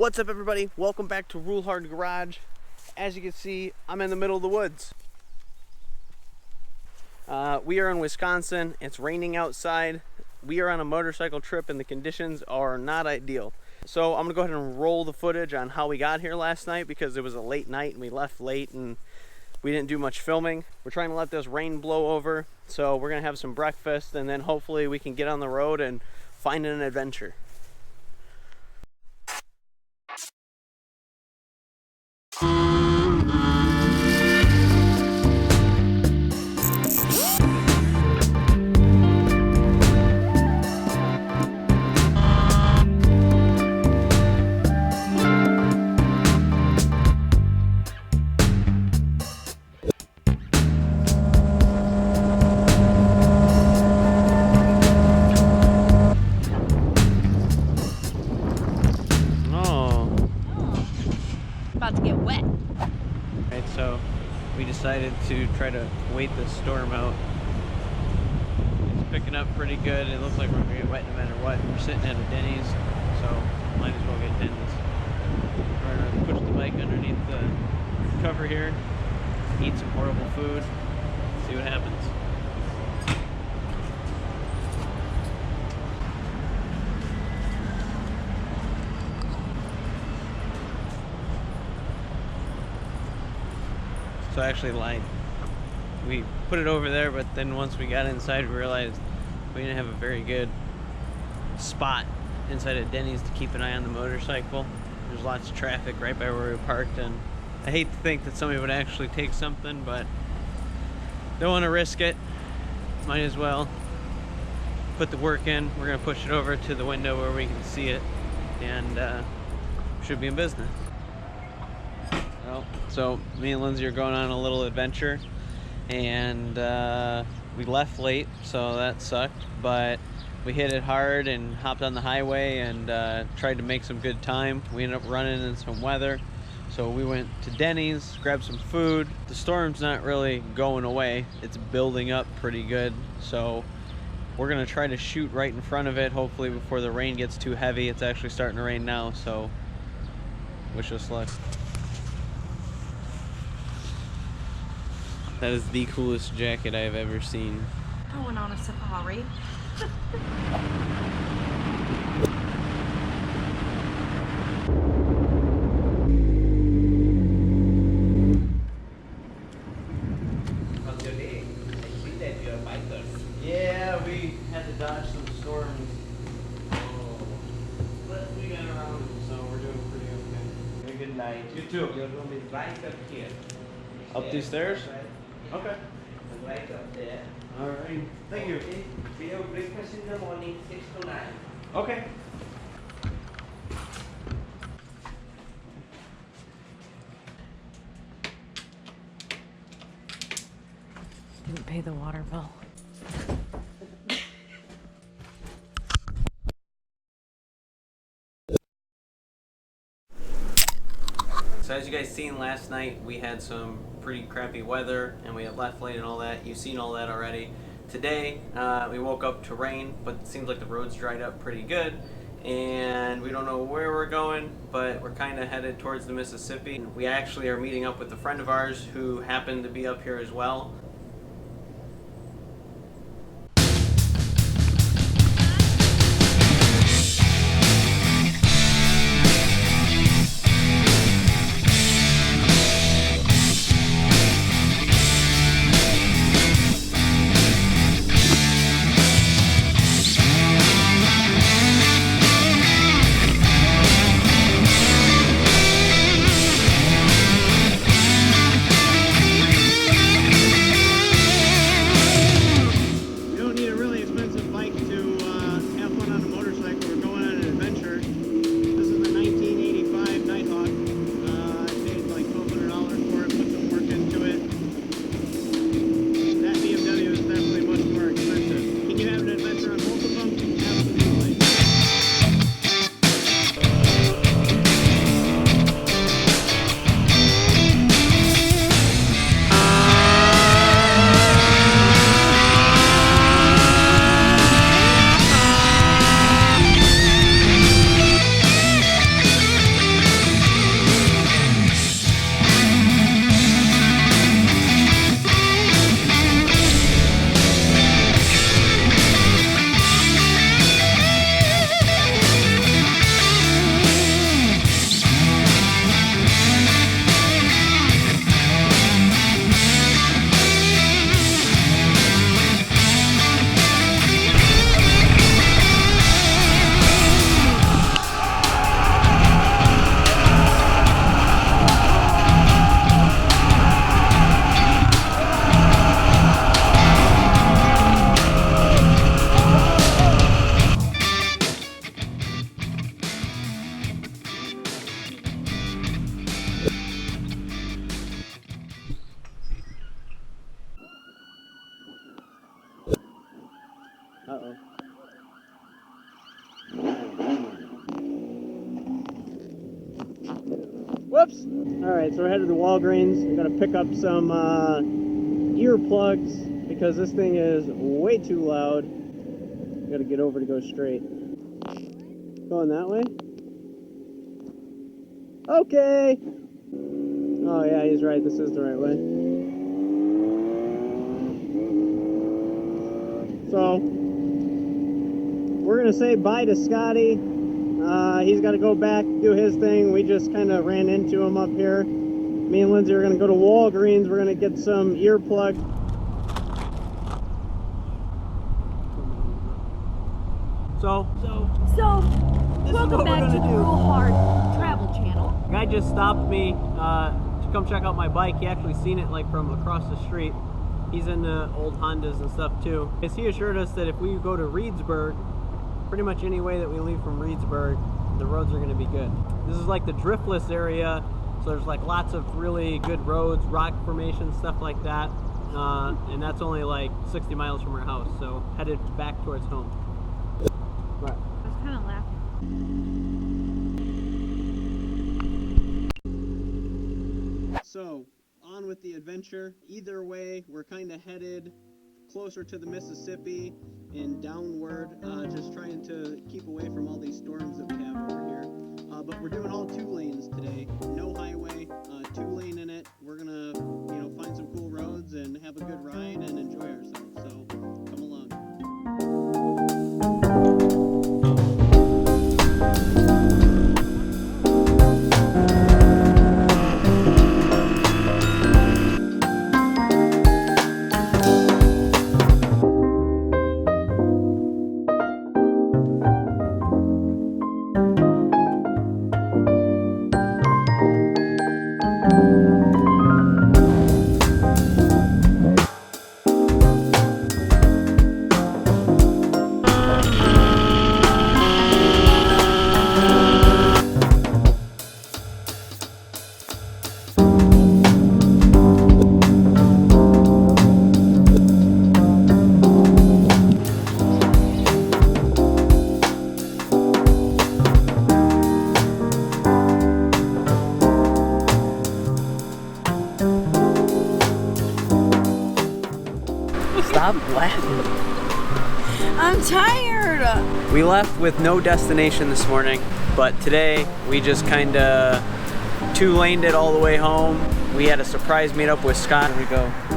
What's up, everybody? Welcome back to Rule Hard Garage. As you can see, I'm in the middle of the woods. We are in Wisconsin. It's raining outside. We are on a motorcycle trip and the conditions are not ideal. So I'm gonna go ahead and roll the footage on how we got here last night because it was a late night and we left late and we didn't do much filming. We're trying to let this rain blow over. So we're gonna have some breakfast and then hopefully we can get on the road and find an adventure. To get wet. Right, so we decided to try to wait the storm out. It's picking up pretty good. It looks like we're gonna get wet no matter what. We're sitting at a Denny's, so might as well get Denny's. We're gonna push the bike underneath the cover here, eat some horrible food, see what happens. So I actually lied. We put it over there, but then once we got inside, we realized we didn't have a very good spot inside of Denny's to keep an eye on the motorcycle. There's lots of traffic right by where we parked, and I hate to think that somebody would actually take something, but don't want to risk it. Might as well put the work in. We're gonna push it over to the window where we can see it, and should be in business. So me and Lindsay are going on a little adventure, and we left late, so that sucked, but we hit it hard and hopped on the highway and tried to make some good time. We ended up running in some weather, so we went to Denny's, grabbed some food. The storm's not really going away. It's building up pretty good, so we're gonna try to shoot right in front of it, hopefully before the rain gets too heavy. It's actually starting to rain now, so wish us luck. That is the coolest jacket I have ever seen. Going on a safari. How's your day? I see that you're a biker. Yeah, we had to dodge some storms. But we got around, so we're doing pretty okay. Have a good night. You too. Your room is right up here. Up these stairs? Okay. Right up there. All right. Thank you. Okay. We have breakfast in the morning, 6 to 9. Okay. Didn't pay the water bill. So as you guys seen last night, we had some pretty crappy weather and we had left late and all that. You've seen all that already. Today, we woke up to rain, but it seems like the roads dried up pretty good. And we don't know where we're going, but we're kind of headed towards the Mississippi. We actually are meeting up with a friend of ours who happened to be up here as well. Whoops! Alright, so we're headed to Walgreens. I'm gonna pick up some earplugs because this thing is way too loud. Gotta get over to go straight. Going that way? Okay! Oh yeah, he's right, this is the right way. So, we're gonna say bye to Scotty. He's gotta go back, do his thing. We just kind of ran into him up here. Me and Lindsay are gonna go to Walgreens. We're gonna get some earplugs. So welcome back to the Real Hard Travel Channel. The guy just stopped me to come check out my bike. He actually seen it like from across the street. He's into old Hondas and stuff too. Because he assured us that if we go to Reedsburg, pretty much any way that we leave from Reedsburg, the roads are going to be good. This is like the driftless area, so there's like lots of really good roads, rock formations, stuff like that. And that's only like 60 miles from our house, so headed back towards home. Right. I was kind of laughing. So, on with the adventure. Either way, we're kind of headed closer to the Mississippi and downward, just trying to keep away from all these storms that we have over here. But we're doing all 2 lanes today. No highway, 2 lane in it. We're gonna, find some cool roads and have a good ride and enjoy ourselves. So, come along. Stop laughing. I'm tired. We left with no destination this morning, but today we just kind of 2-laned it all the way home. We had a surprise meetup with Scott.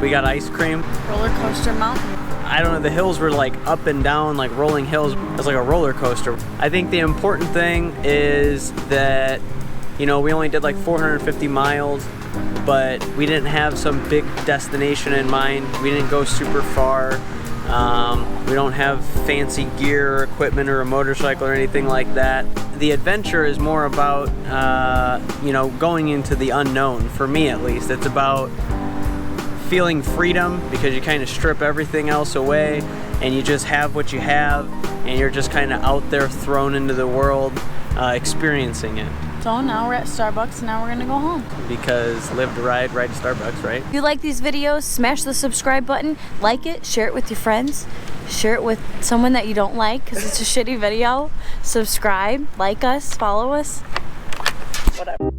We got ice cream. Roller coaster mountain. I don't know, the hills were like up and down, like rolling hills. It was like a roller coaster. I think the important thing is that, we only did like 450 miles, but we didn't have some big destination in mind. We didn't go super far. We don't have fancy gear or equipment or a motorcycle or anything like that. The adventure is more about, going into the unknown, for me at least. It's about feeling freedom because you kind of strip everything else away and you just have what you have and you're just kind of out there thrown into the world, experiencing it. So now we're at Starbucks and now we're gonna go home. Because live to ride to Starbucks, right? If you like these videos, smash the subscribe button, like it, share it with your friends, share it with someone that you don't like because it's a shitty video. Subscribe, like us, follow us, whatever.